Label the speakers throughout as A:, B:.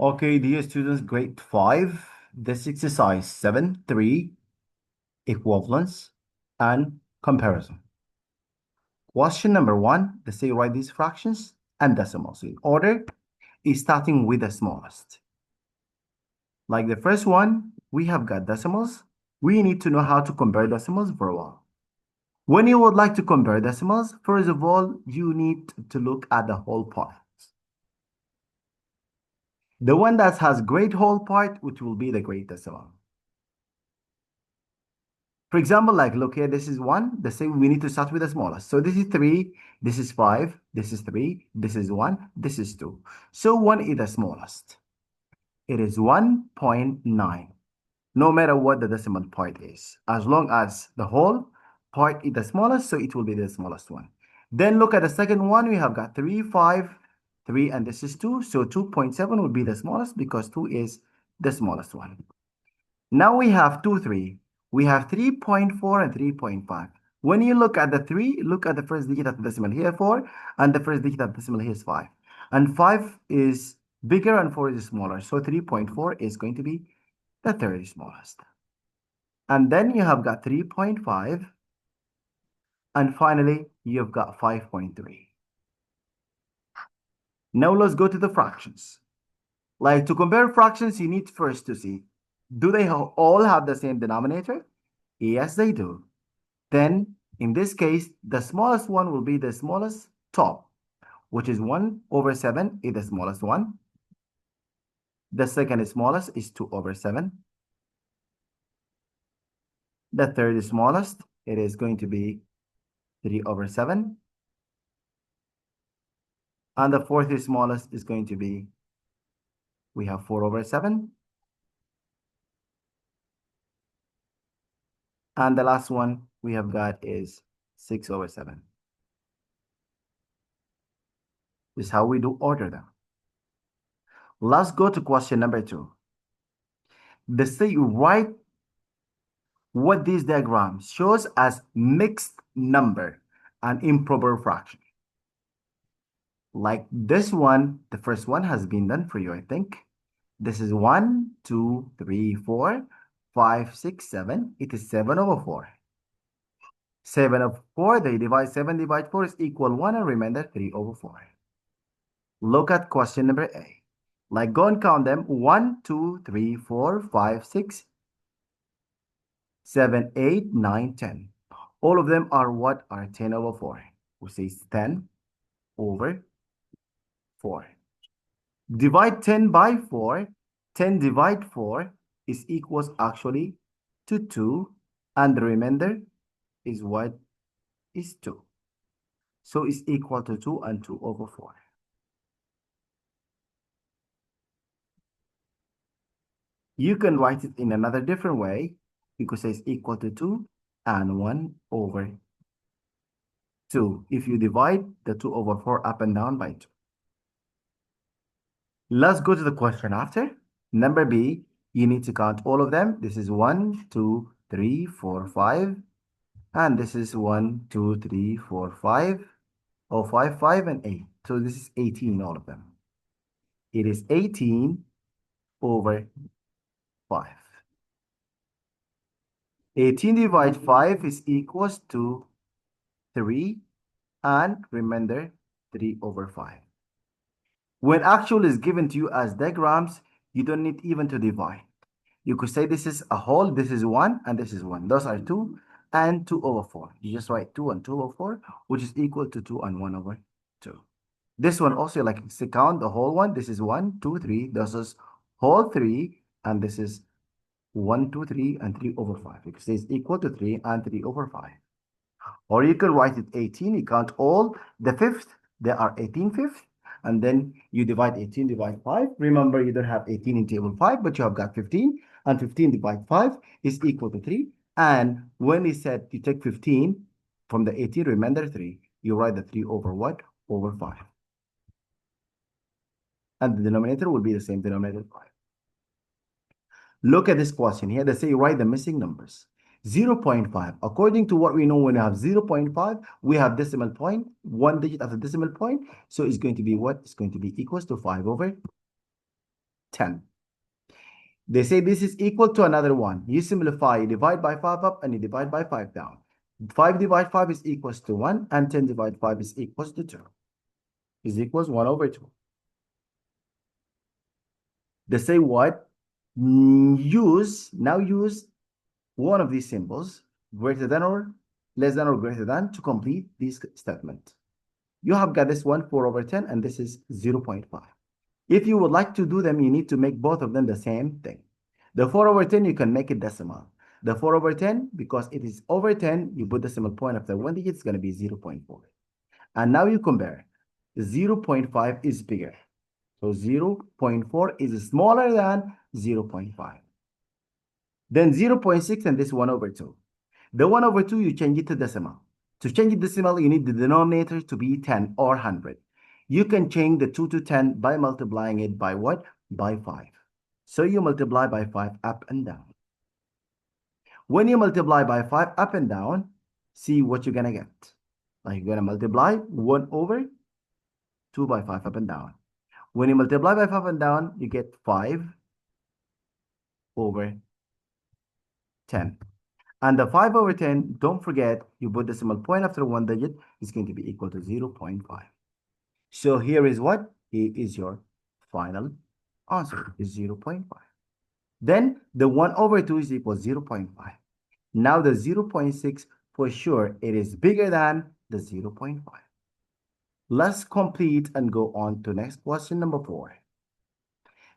A: Okay, dear students, grade 5, this exercise 7.3, equivalence and comparison. Question number 1, they say write these fractions and decimals. In order is starting with the smallest. Like the first one, we have got decimals. We need to know how to compare decimals very well. When you would like to compare decimals, first of all, you need to look at the whole part. The one that has great whole part, which will be the great decimal. For example, like, look here, this is 1. The same, we need to start with the smallest. So this is 3, this is 5, this is 3, this is 1, this is 2. So 1 is the smallest. It is 1.9, no matter what the decimal part is. As long as the whole part is the smallest, so it will be the smallest one. Then look at the second one. We have got 3, 5, 3, and this is 2. So 2.7 will be the smallest because 2 is the smallest one. Now we have 2, 3. We have 3.4 and 3.5. When you look at the 3, look at the first digit of the decimal here, 4, and the first digit of the decimal here is 5. And 5 is bigger and 4 is smaller. So 3.4 is going to be the third smallest. And then you have got 3.5. And finally, you've got 5.3. Now let's go to the fractions. Like, to compare fractions, you need first to see, do they all have the same denominator? Yes, they do. Then, in this case, the smallest one will be the smallest top, which is 1/7 is the smallest one. The second smallest is 2/7. The third smallest, it is going to be 3/7. And the fourth smallest is going to be, we have 4/7. And the last one we have got is 6/7. This is how we do order them. Let's go to question number 2. They say write what this diagram shows as mixed number and improper fraction. Like this one, the first one has been done for you, I think. This is 1, 2, 3, 4, 5, 6, 7. It is 7/4. 7/4, they divide 7 divide 4 is equal 1, and remember 3/4. Look at question number A. Like, go and count them. 1, 2, 3, 4, 5, 6, 7, 8, 9, 10. All of them are what? Are 10/4. We say 10/4. Divide 10 by 4. 10 divide 4 is equals actually to 2. And the remainder is what? Is 2. So it's equal to 2 and 2/4. You can write it in another different way. You could say it's equal to 2 and 1/2. If you divide the 2/4 up and down by 2. Let's go to the question after. Number B, you need to count all of them. This is 1, 2, 3, 4, 5. And this is 1, 2, 3, 4, 5. Oh, 5, 5, and 8. So this is 18, all of them. It is 18/5. 18 divided 5 is equals to 3, and remember 3/5. When actual is given to you as diagrams, you don't need even to divide. You could say this is a whole, this is 1, and this is 1. Those are 2 and 2/4. You just write 2 and 2/4, which is equal to 2 and 1/2. This one also, like, to count the whole one. This is 1, 2, 3. This is whole 3, and this is 1, 2, 3, and 3/5. You could say it's equal to 3 and 3/5. Or you can write it 18. You count all the fifth. There are 18 fifths. And then you divide 18 divide 5. Remember, you don't have 18 in table 5, but you have got 15. And 15 divide 5 is equal to 3. And when he said you take 15 from the 18, remember 3. You write the 3 over what? Over 5. And the denominator will be the same denominator 5. Look at this question here. They say write the missing numbers. 0.5. According to what we know, when we have 0.5, we have decimal point, one digit after decimal point. So it's going to be what? It's going to be equals to 5/. 10. They say this is equal to another one. You simplify, you divide by 5 up and you divide by 5 down. 5 divided 5 is equals to 1 and 10 divided 5 is equals to 2. Is equals 1 over 2. They say what? Use one of these symbols, greater than or less than or greater than, to complete this statement. You have got this one 4 over 10 and this is 0.5. If you would like to do them, you need to make both of them the same thing. The 4 over 10, you can make it decimal. The 4 over 10, because it is over 10, you put decimal point after one digit, it's going to be 0.4. And now you compare. 0.5 is bigger. So 0.4 is smaller than 0.5. Then 0.6 and this 1 over 2. The 1 over 2, you change it to decimal. To change it decimal, you need the denominator to be 10 or 100. You can change the 2 to 10 by multiplying it by what? By 5. So you multiply by 5 up and down. When you multiply by 5 up and down, see what you're going to get. Like you're going to multiply 1 over 2 by 5 up and down. When you multiply by 5 and down, you get 5 over 10. And the 5 over 10, don't forget, you put decimal point after one digit, is going to be equal to 0.5. So here is what? Here is your final answer, is 0.5. Then the 1 over 2 is equal to 0.5. Now the 0.6, for sure, it is bigger than the 0.5. Let's complete and go on to next question number 4.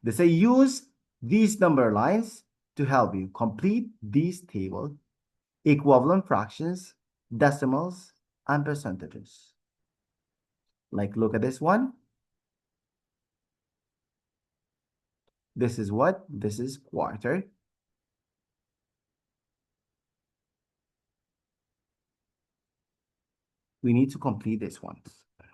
A: They say use these number lines to help you complete this table: equivalent fractions, decimals, and percentages. Like, look at this one. This is what? This is quarter. We need to complete this one.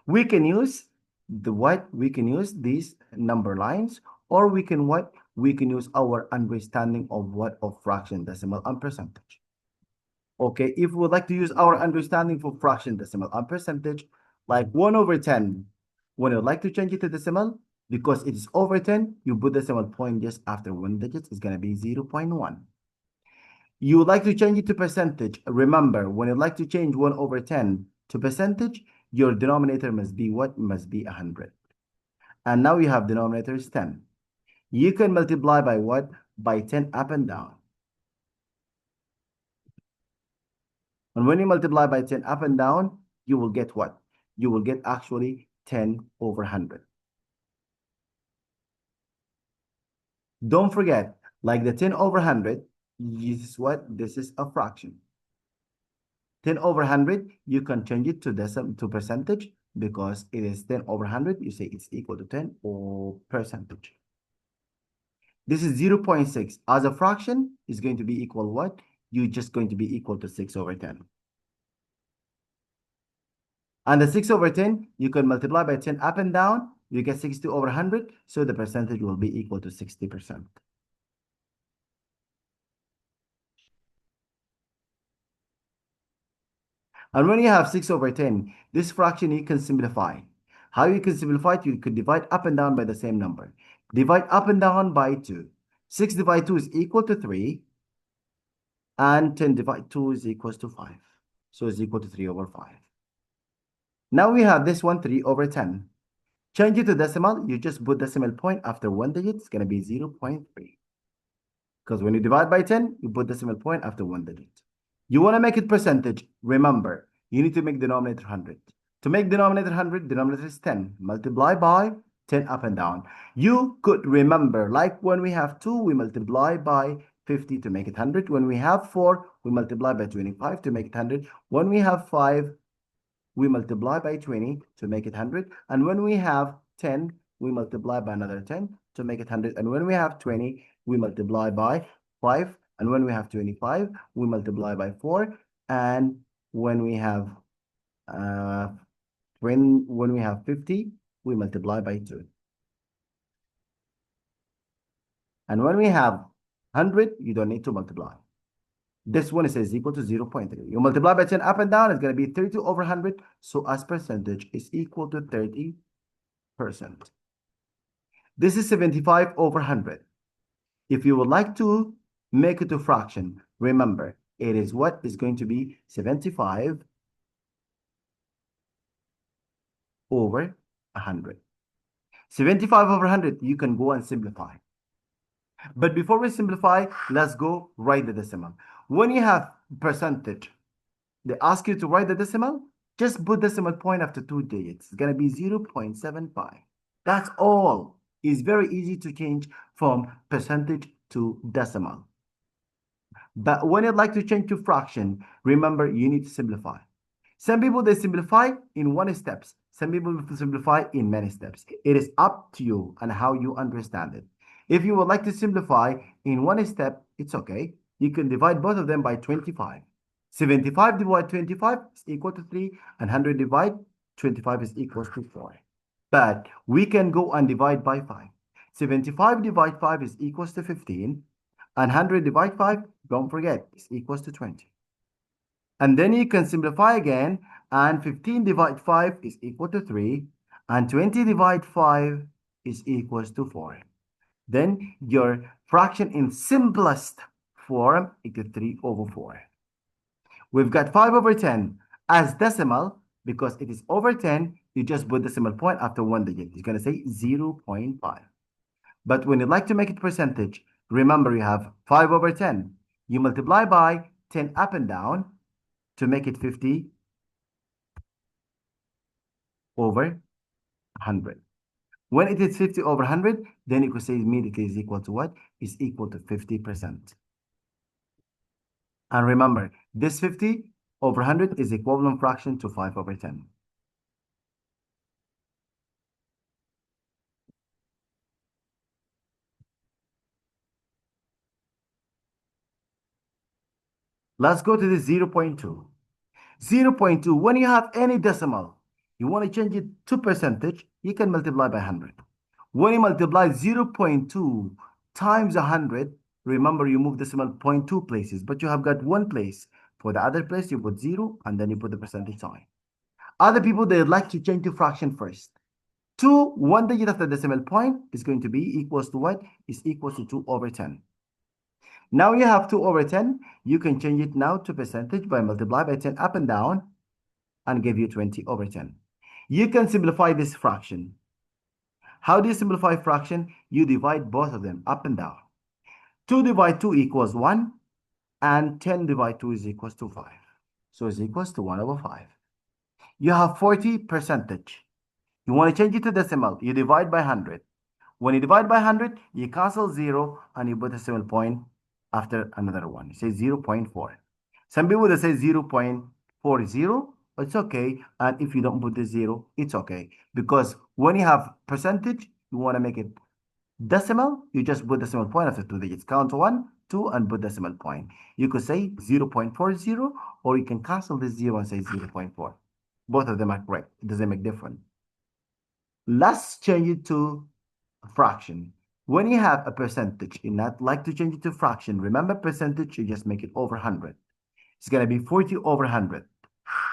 A: We can use the what? We can use these number lines, or we can what? We can use our understanding of what? Of fraction, decimal, and percentage. Okay, if we would like to use our understanding for fraction, decimal, and percentage, like 1 over 10, when you'd like to change it to decimal, because it is over 10, you put decimal point just after one digit, it's going to be 0.1. You would like to change it to percentage. Remember, when you'd like to change 1 over 10 to percentage, your denominator must be what? Must be 100. And now you have denominator is 10. You can multiply by what? By 10 up and down. And when you multiply by 10 up and down, you will get what? You will get actually 10 over 100. Don't forget, like the 10 over 100, this is what? This is a fraction. 10 over 100, you can change it to percentage, because it is 10 over 100. You say it's equal to 10 or percentage. This is 0.6. As a fraction, is going to be equal what? You're just going to be equal to 6 over 10. And the 6 over 10, you can multiply by 10 up and down. You get 60 over 100. So the percentage will be equal to 60%. And when you have 6 over 10, this fraction you can simplify. How you can simplify it? You could divide up and down by the same number. Divide up and down by 2. 6 divided 2 is equal to 3. And 10 divided 2 is equals to 5. So it's equal to 3 over 5. Now we have this one, 3 over 10. Change it to decimal. You just put decimal point after one digit. It's going to be 0.3. Because when you divide by 10, you put decimal point after one digit. You want to make it percentage. Remember, you need to make denominator 100. To make denominator 100, denominator is 10. Multiply by 10 up and down. You could remember, like when we have 2, we multiply by 50 to make it 100. When we have 4, we multiply by 25 to make it 100. When we have 5, we multiply by 20 to make it 100. And when we have 10, we multiply by another 10 to make it 100. And when we have 20, we multiply by 5. And when we have 25, we multiply by 4. And when we have when we have 50, we multiply by 2. And when we have 100, you don't need to multiply. This one is equal to 0.3. You multiply by 10 up and down, it's going to be 32 over 100. So as percentage is equal to 30%. This is 75 over 100. If you would like to make it a fraction, remember, it is what is going to be 75 over 100. 75 over 100, you can go and simplify. But before we simplify, let's go write the decimal. When you have percentage, they ask you to write the decimal, just put decimal point after 2 digits. It's going to be 0.75. That's all. It's very easy to change from percentage to decimal. But when you'd like to change to fraction, remember you need to simplify. Some people, they simplify in one steps. Some people simplify in many steps. It is up to you and how you understand it. If you would like to simplify in one step, it's okay. You can divide both of them by 25. 75 divided 25 is equal to 3, and 100 divided 25 is equal to 4. But we can go and divide by 5. 75 divided 5 is equals to 15, and 100 divided 5, don't forget, is equals to 20. And then you can simplify again, and 15 divided 5 is equal to 3, and 20 divided 5 is equals to 4. Then your fraction in simplest form equals 3 over 4. We've got 5 over 10 as decimal. Because it is over 10, you just put decimal point after 1 digit. It's going to say 0.5. But when you'd like to make it percentage, remember you have 5 over 10. You multiply by 10 up and down to make it 50 over 100. When it is 50 over 100, then you could say immediately is equal to what? Is equal to 50%. And remember, this 50 over 100 is equivalent fraction to 5 over 10. Let's go to the 0.2. 0.2, when you have any decimal, you want to change it to percentage, you can multiply by 100. When you multiply 0.2 times 100, remember you move decimal point 2 places, but you have got one place. For the other place, you put 0, and then you put the percentage sign. Other people, they like to change to fraction first. 2, 1 digit after decimal point is going to be equals to what? Is equals to 2 over 10. Now you have 2 over 10. You can change it now to percentage by multiply by 10 up and down and give you 20 over 10. You can simplify this fraction. How do you simplify fraction? You divide both of them up and down. 2 divided 2 equals 1, and 10 divided 2 is equals to 5. So it's equals to 1 over 5. You have 40 percentage. You want to change it to decimal. You divide by 100. When you divide by 100, you cancel 0 and you put a decimal point after another one. You say 0.4. Some people, they say 0.40. It's okay. And if you don't put the 0, it's okay. Because when you have percentage, you want to make it decimal, you just put decimal point after 2 digits. Count 1, 2, and put decimal point. You could say 0.40, or you can cancel this 0 and say 0.4. Both of them are correct. It doesn't make difference. Let's change it to a fraction. When you have a percentage, you not like to change it to fraction. Remember, percentage, you just make it over 100. It's going to be 40 over 100.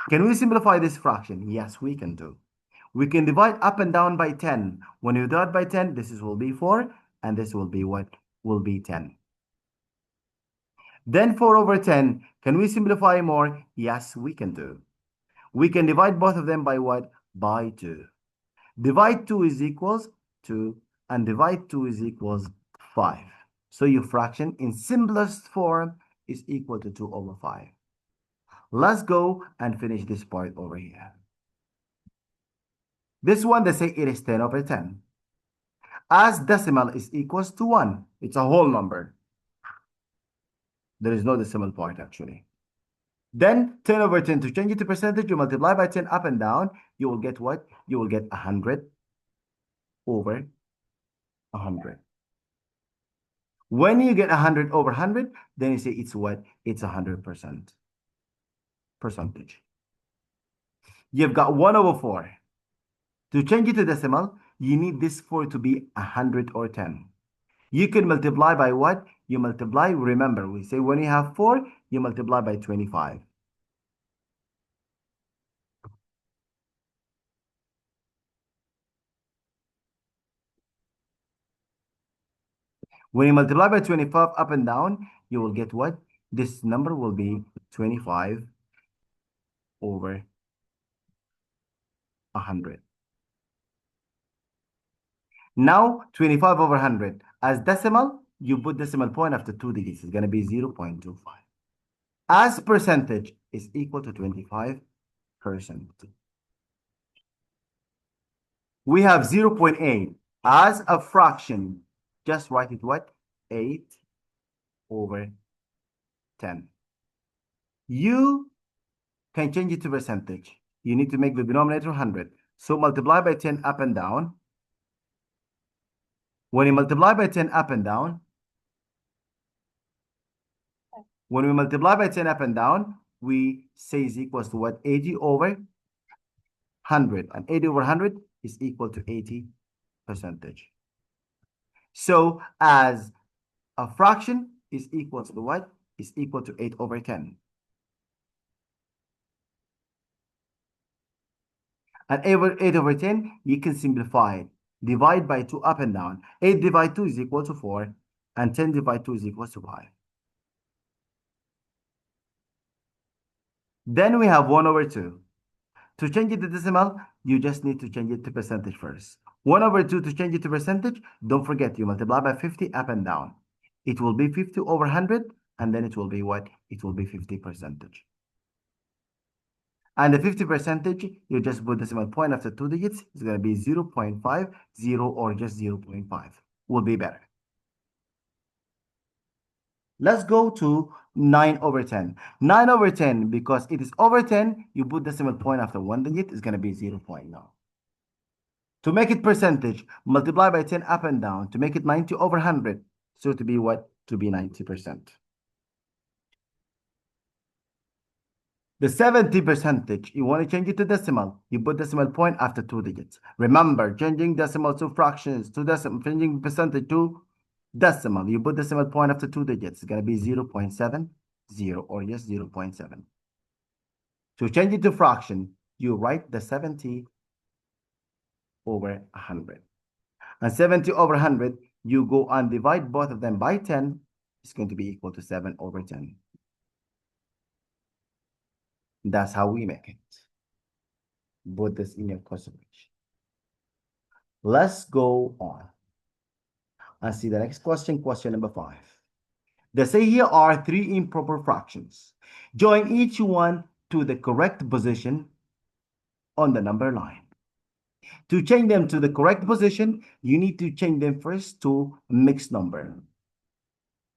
A: Can we simplify this fraction? Yes, we can do. We can divide up and down by 10. When you divide by 10, this will be 4, and this will be what? Will be 10. Then 4 over 10, can we simplify more? Yes, we can do. We can divide both of them by what? By 2. Divide 2 is equals 2, and divide 2 is equals 5. So your fraction in simplest form is equal to 2 over 5. Let's go and finish this part over here. This one, they say it is 10 over 10. As decimal is equals to 1, it's a whole number. There is no decimal point actually. Then 10 over 10, to change it to percentage, you multiply by 10 up and down. You will get what? You will get 100 over 100. When you get 100 over 100, then you say it's what? It's 100%. Percentage. You've got 1 over 4. To change it to decimal, you need this 4 to be 100 or 10. You can multiply by what? You multiply, remember, we say when you have 4, you multiply by 25. When you multiply by 25 up and down, you will get what? This number will be 25 over 100. Now, 25 over 100. As decimal, you put decimal point after 2 digits. It's going to be 0.25. As percentage is equal to 25%. We have 0.8 as a fraction. Just write it what? 8 over 10. You can change it to percentage. You need to make the denominator 100. So multiply by 10 up and down. When you multiply by 10 up and down, when we multiply by 10 up and down, we say is equals to what? 80 over 100. And 80 over 100 is equal to 80%. So as a fraction is equal to what? Is equal to 8 over 10. And 8 over 10, you can simplify it. Divide by 2 up and down. 8 divided 2 is equal to 4. And 10 divided 2 is equal to 5. Then we have 1 over 2. To change it to decimal, you just need to change it to percentage first. 1 over 2 to change it to percentage, don't forget you multiply by 50 up and down. It will be 50 over 100, and then it will be what? It will be 50%. And the 50%, you just put decimal point after 2 digits. It's going to be 0.50 or just 0.5. Will be better. Let's go to 9 over 10. 9 over 10, because it is over 10, you put decimal point after 1 digit, it's going to be 0.9. To make it percentage, multiply by 10 up and down to make it 90 over 100. So to be what? To be 90%. The 70%, you want to change it to decimal. You put decimal point after 2 digits. Remember, changing decimal to fractions, to decimal, changing percentage to decimal. You put decimal point after 2 digits. It's going to be 0.70 or just 0.7. To change it to fraction, you write the 70 over 100. And 70 over 100, you go and divide both of them by 10. It's going to be equal to 7 over 10. That's how we make it. Put this in your consideration. Let's go on and see the next question, question number 5. They say here are 3 improper fractions. Join each one to the correct position on the number line. To change them to the correct position, you need to change them first to mixed number.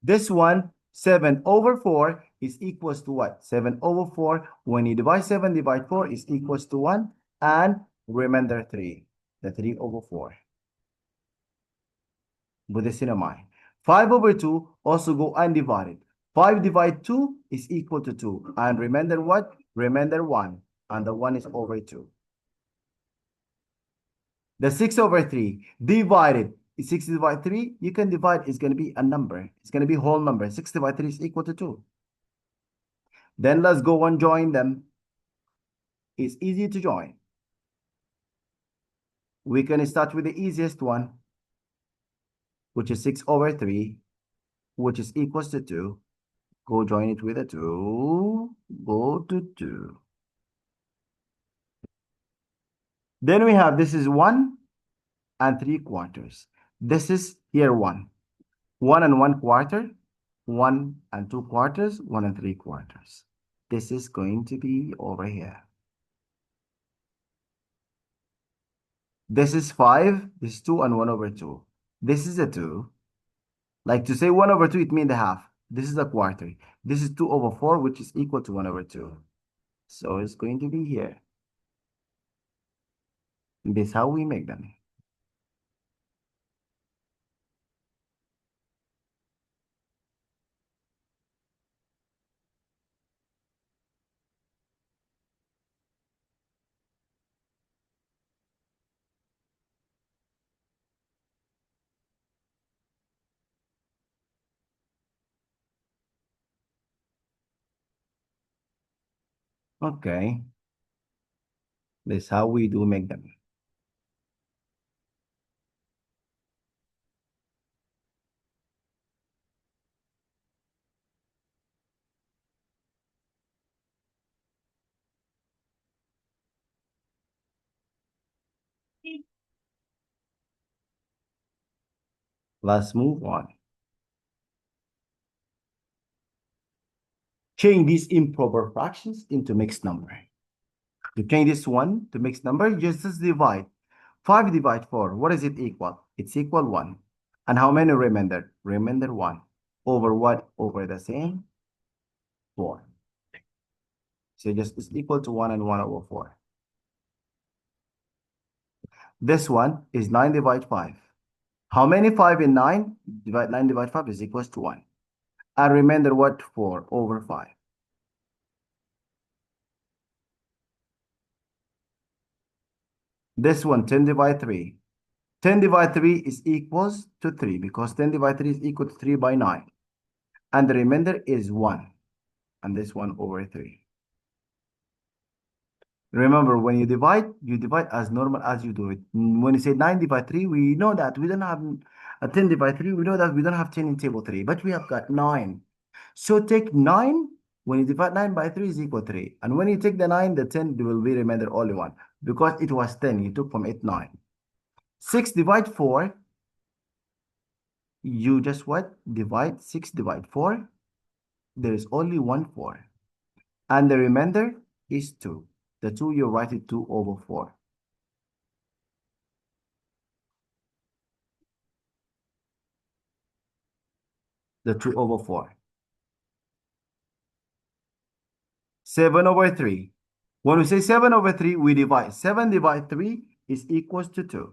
A: This one, 7 over 4 is equals to what? 7 over 4, when you divide 7, divide 4 is equals to 1. And remainder 3, the 3 over 4. Put this in your mind. 5 over 2, also go undivided. 5 divided 2 is equal to 2. And remainder what? Remainder 1. And the 1 is over 2. The 6 over 3 divided. 6 divided 3, you can divide, it's going to be a number. It's going to be a whole number. 6 divided 3 is equal to 2. Then let's go and join them. It's easy to join. We can start with the easiest one, which is 6 over 3, which is equals to 2. Go join it with a 2. Go to 2. Then we have, this is 1 and 3/4. This is here 1. 1 and 1/4. 1 and 2/4. 1 and 3/4. This is going to be over here. This is 5. This is 2 and 1 over 2. This is a 2. Like to say 1 over 2, it means the half. This is a quarter. This is 2 over 4, which is equal to 1 over 2. So it's going to be here. This is how we make them. Okay. This is how we do make them. Let's move on. Change these improper fractions into mixed number. To change this one to mixed number, just divide. 5 divide 4. What is it equal? It's equal 1. And how many remainder? Remainder 1. Over what? Over the same 4. So just it's equal to 1 and 1 over 4. This one is 9 divide 5. How many 5 in 9? 9 divide 5 is equals to 1. And remainder what? 4 over 5. This one, 10 divide 3. 10 divide 3 is equals to 3 because 10 divide 3 is equal to 3 by 9. And the remainder is 1. And this 1 over 3. Remember, when you divide as normal as you do it. When you say 9 divide 3, we know that we don't have a 10 divide 3. We know that we don't have 10 in table 3, but we have got 9. So take 9. When you divide 9 by 3 is equal to 3. And when you take the 9, the 10 will be remainder only 1. Because it was 10, you took from it 9. 6 divide 4. You just what? Divide 6 divide 4. There is only 1 4. And the remainder is 2. The 2, you write it 2 over 4. The 2 over 4. 7 over 3. When we say 7 over 3, we divide. 7 divide 3 is equals to 2.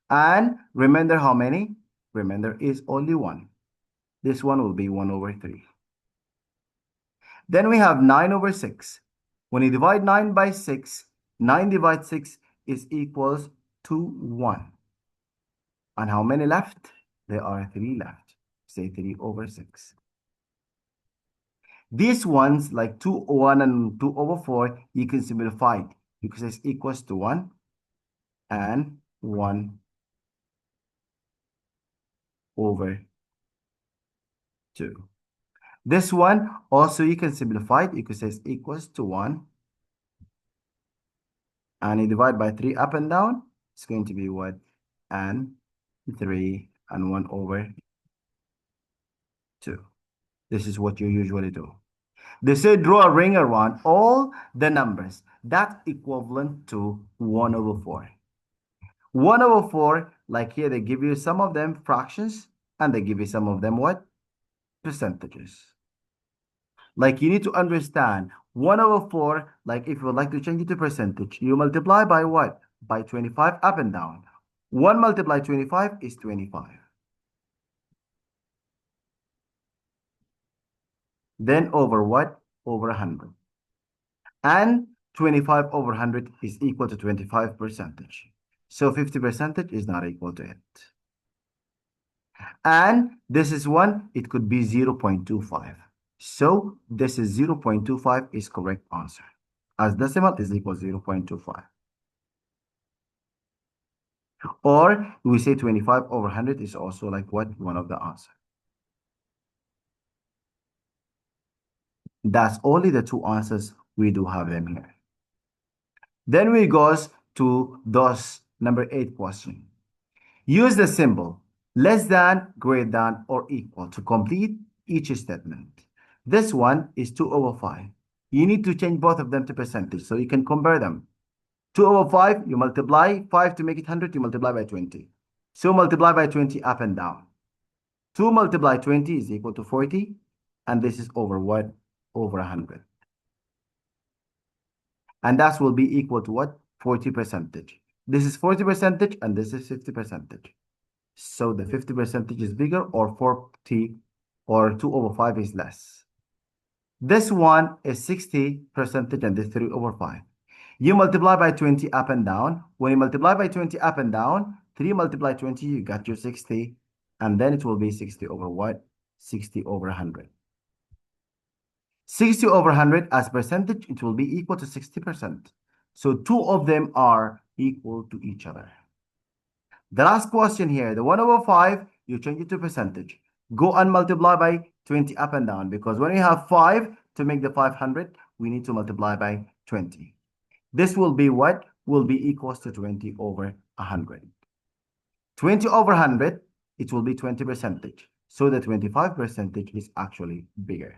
A: And remainder how many? Remainder is only 1. This one will be 1 over 3. Then we have 9 over 6. When you divide 9 by 6, 9 divide 6 is equals to 1. And how many left? There are 3 left. Say 3 over 6. These ones, like 2, 1, and 2 over 4, you can simplify it because it's equals to 1 and 1 over 2. This one, also you can simplify it because it's equals to 1. And you divide by 3 up and down, it's going to be what? And 3 and 1 over 2. This is what you usually do. They say draw a ring around all the numbers. That's equivalent to 1 over 4. 1 over 4, like here, they give you some of them fractions, and they give you some of them what? Percentages. Like you need to understand 1 over 4, like if you would like to change it to percentage, you multiply by what? By 25 up and down. 1 multiplied 25 is 25. Then over what? Over 100. And 25 over 100 is equal to 25%. So 50% is not equal to it. And this is 1, it could be 0.25. So this is 0.25 is correct answer. As decimal is equal to 0.25. Or we say 25 over 100 is also like what? One of the answer. That's only the 2 answers. We do have them here. Then we goes to those number 8 question. Use the symbol less than, greater than, or equal to complete each statement. This one is 2 over 5. You need to change both of them to percentage so you can compare them. 2 over 5, you multiply 5 to make it 100, you multiply by 20. So multiply by 20 up and down. 2 multiply 20 is equal to 40, and this is over what? Over 100. And that will be equal to what? 40%. This is 40% and this is 50%. So the 50% is bigger, or 40 or 2 over 5 is less. This one is 60% and this 3 over 5. You multiply by 20 up and down. When you multiply by 20 up and down, 3 multiply 20, you got your 60. And then it will be 60 over what? 60 over 100. 60 over 100 as percentage, it will be equal to 60%. So 2 of them are equal to each other. The last question here, the 1 over 5, you change it to percentage. Go and multiply by 20 up and down, because when we have 5 to make the 500, we need to multiply by 20. This will be what? will be equals to 20 over 100. 20 over 100, it will be 20 percentage. So the 25 percentage is actually bigger.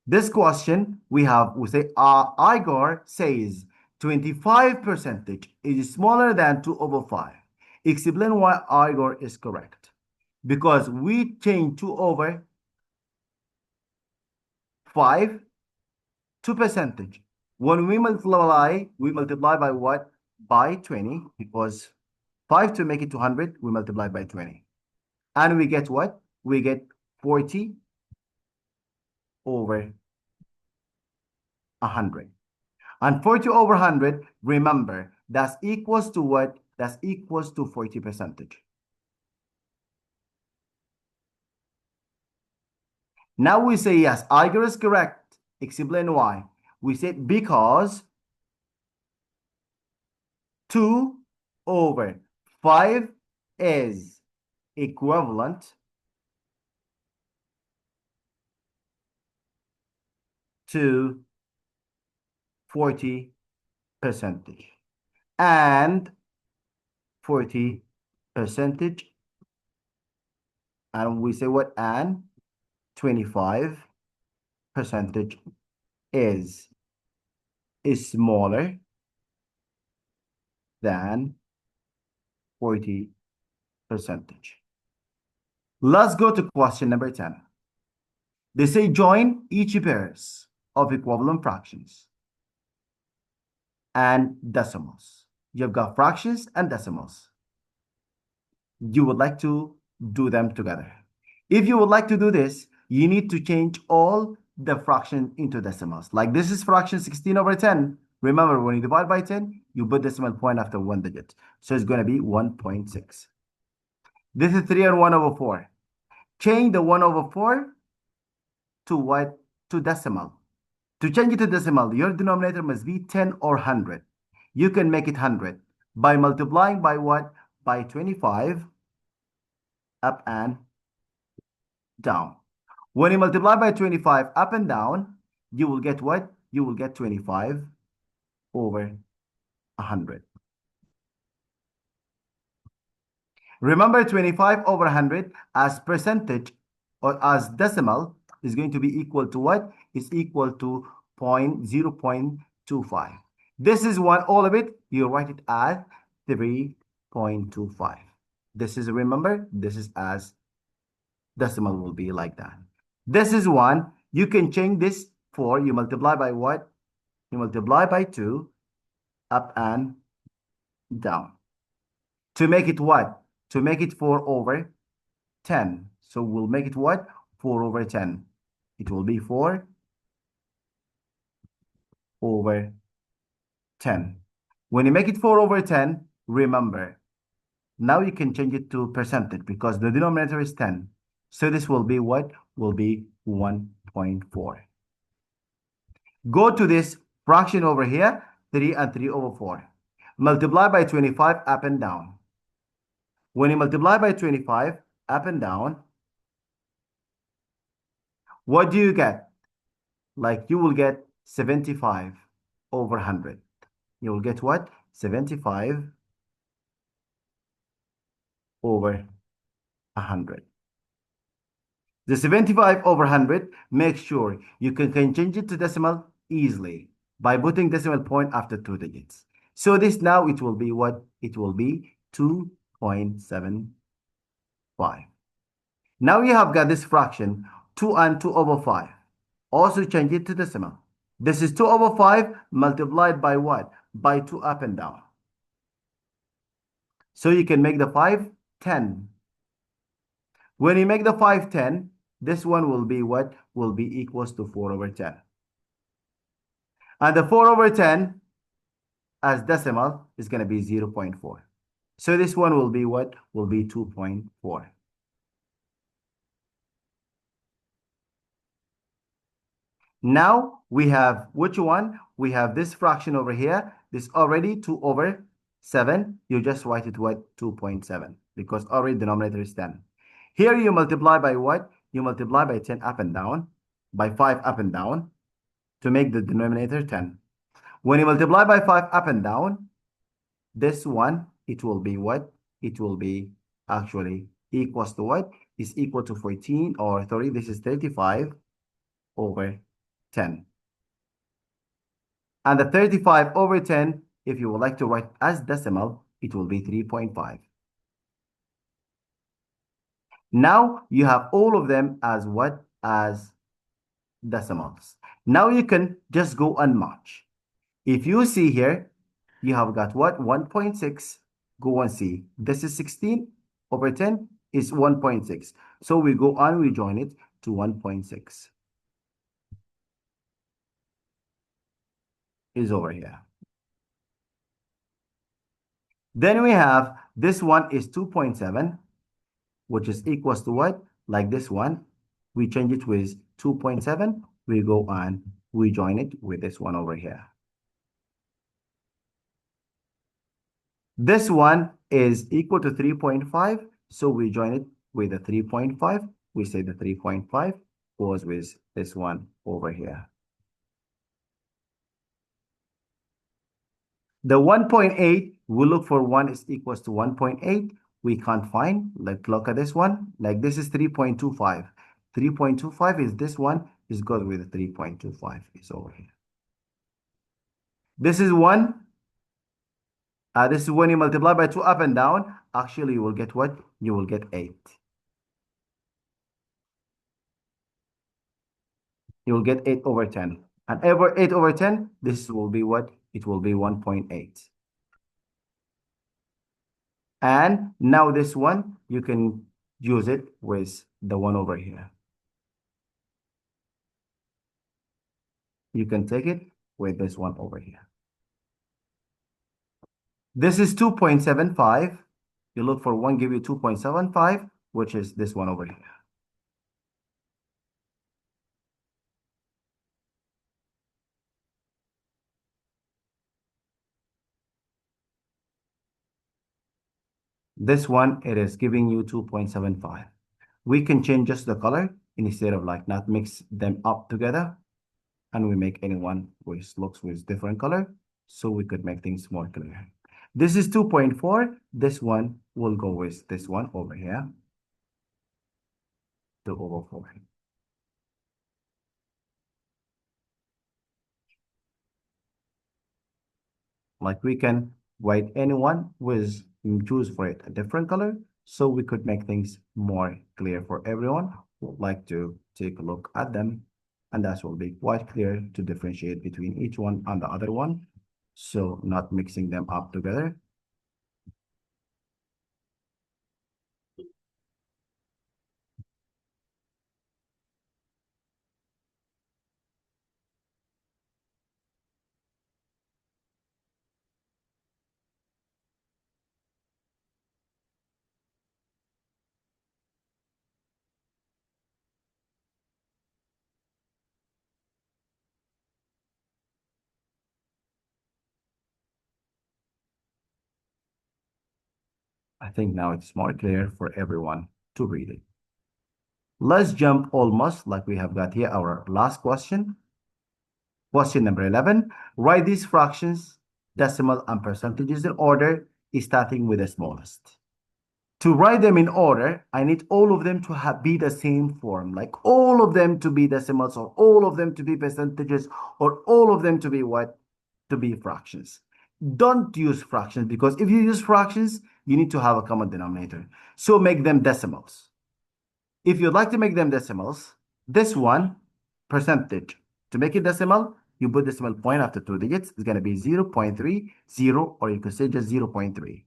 A: This question we say Igor says 25 percentage is smaller than 2 over 5. Explain why Igor is correct. Because we change 2 over 5 to percentage. When we multiply by what? By 20, because 5 to make it 200, we multiply by 20. And we get what? We get 40 over 100. And 40 over 100, remember, that's equals to what? That's equals to 40 percentage. Now we say yes, Igor is correct. Explain why. We said because 2 over 5 is equivalent to 40 percentage. And 40 percentage, and we say what? And 25 percentage is smaller than 40 percentage. Let's go to question number 10. They say join each pairs of equivalent fractions and decimals. You've got fractions and decimals. You would like to do them together. If you would like to do this, you need to change all the fractions into decimals. Like this is fraction 16 over 10. Remember, when you divide by 10, you put decimal point after one digit. So it's going to be 1.6. This is 3 and 1 over 4. Change the 1 over 4 to what? To decimal. To change it to decimal, your denominator must be 10 or 100. You can make it 100 by multiplying by what? By 25 up and down. When you multiply by 25 up and down, you will get what? You will get 25 over 100. Remember, 25 over 100 as percentage or as decimal is going to be equal to what? Is equal to 0.25. This is one, all of it, you write it as 3.25. This is, remember, this is as decimal will be like that. This is 1. You can change this 4. You multiply by what? You multiply by 2 up and down. To make it what? To make it 4 over 10. So we'll make it what? 4 over 10. It will be 4 over 10. When you make it 4 over 10, remember, now you can change it to percentage because the denominator is 10. So this will be what? Will be 1.4. Go to this fraction over here, 3 and 3 over 4. Multiply by 25 up and down. When you multiply by 25 up and down, what do you get? Like you will get 75 over 100. You will get what? 75 over 100. The 75 over 100, make sure you can change it to decimal easily by putting decimal point after 2 digits. So this now it will be what? It will be 2.75. Now you have got this fraction 2 and 2 over 5. Also change it to decimal. This is 2 over 5 multiplied by what? By 2 up and down. So you can make the 5 10. When you make the 5 10, this one will be what? Will be equals to 4 over 10. And the 4 over 10 as decimal is going to be 0.4. So this one will be what? Will be 2.4. Now we have which one? We have this fraction over here. This already 2 over 7. You just write it what? 2.7 because already denominator is 10. Here you multiply by what? You multiply by 10 up and down, by 5 up and down to make the denominator 10. When you multiply by 5 up and down, this one, it will be what? It will be actually equals to what? Is equal to 14 or 30. This is 35 over 10. And the 35 over 10, if you would like to write as decimal, it will be 3.5. Now you have all of them as what? As decimals. Now you can just go and match. If you see here, you have got what? 1.6. Go and see. This is 16 over 10 is 1.6. So we go on, we join it to 1.6. Is over here. Then we have this one is 2.7, which is equals to what? Like this one. We change it with 2.7. We go on, we join it with this one over here. This one is equal to 3.5. So we join it with the 3.5. We say the 3.5 goes with this one over here. The 1.8, we look for 1 is equals to 1.8. We can't find. Let's look at this one. Like this is 3.25. 3.25 is this one. Is goes with the 3.25. It's over here. This is 1. This is when you multiply by 2 up and down. Actually, you will get what? You will get 8. You will get 8 over 10. And over 8 over 10, this will be what? It will be 1.8. And now this one, you can use it with the one over here. You can take it with this one over here. This is 2.75. You look for one, give you 2.75, which is this one over here. This one, it is giving you 2.75. We can change just the color instead of like not mix them up together. And we make anyone which looks with different color. So we could make things more clear. This is 2.4. This one will go with this one over here. 2 over 4. Like we can write anyone with choose for it a different color. So we could make things more clear for everyone who would like to take a look at them. And that will be quite clear to differentiate between each one and the other one. So not mixing them up together. I think now it's more clear for everyone to read it. Let's jump almost like we have got here our last question. Question number 11. Write these fractions, decimal, and percentages in order, starting with the smallest. To write them in order, I need all of them to be the same form, like all of them to be decimals, or all of them to be percentages, or all of them to be what? To be fractions. Don't use fractions, because if you use fractions, you need to have a common denominator. So make them decimals. If you'd like to make them decimals, this one, percentage. To make it decimal, you put decimal point after 2 digits. It's going to be 0.30, or you could say just 0.3.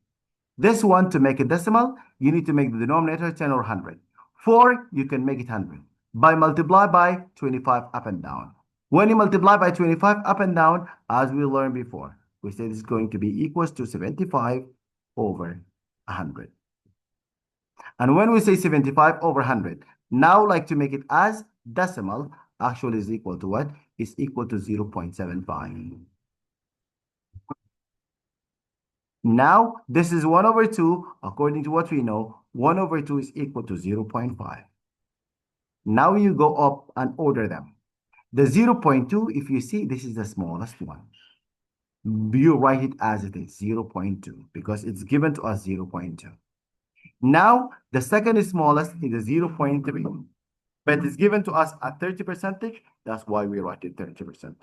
A: This one, to make it decimal, you need to make the denominator 10 or 100. 4, you can make it 100. By multiply by 25 up and down. When you multiply by 25 up and down, as we learned before, we say this is going to be equals to 75 over 100. And when we say 75 over 100, now like to make it as decimal, actually is equal to what? Is equal to 0.75. Now, this is 1 over 2. According to what we know, 1 over 2 is equal to 0.5. Now you go up and order them. The 0.2, if you see, this is the smallest one. You write it as it is, 0.2, because it's given to us 0.2. Now, the second smallest is 0.3, but it's given to us at 30%. That's why we write it 30%.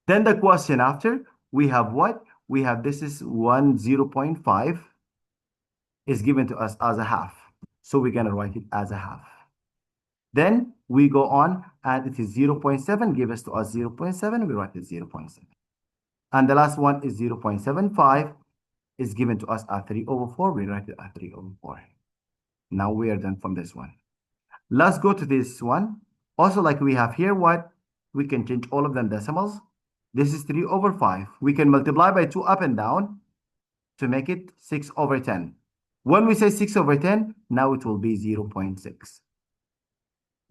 A: Then the question after, we have what? We have this is 0.5 is given to us as a half. So we're going to write it as a half. Then we go on and it is 0.7, give us to us 0.7, we write it 0.7. And the last one is 0.75 is given to us at 3/4, we write it at 3/4. Now we are done from this one. Let's go to this one. Also, like we have here, what? We can change all of them decimals. This is 3/5. We can multiply by 2 up and down to make it 6/10. When we say 6/10, now it will be 0.6.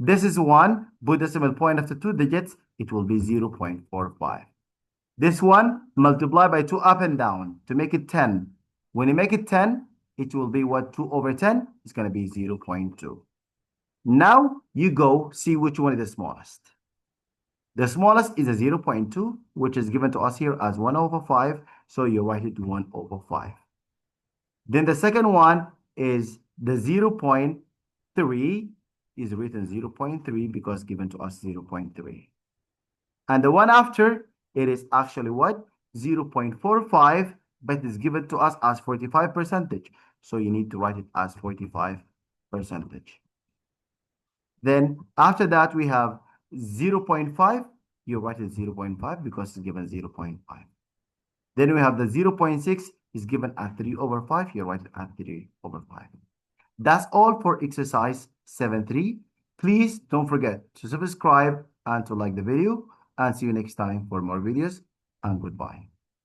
A: This is 1, put decimal point after 2 digits, it will be 0.45. This one, multiply by 2 up and down to make it 10. When you make it 10, it will be what? 2/10 is going to be 0.2. Now you go see which one is the smallest. The smallest is a 0.2, which is given to us here as 1/5. So you write it 1/5. Then the second one is the 0.3 is written 0.3 because given to us 0.3. And the one after, it is actually what? 0.45, but it's given to us as 45%. So you need to write it as 45%. Then after that, we have 0.5. You write it 0.5 because it's given 0.5. Then we have the 0.6 is given at 3/5. You write it at 3/5. That's all for exercise 7.3. Please don't forget to subscribe and to like the video, and see you next time for more videos, and goodbye.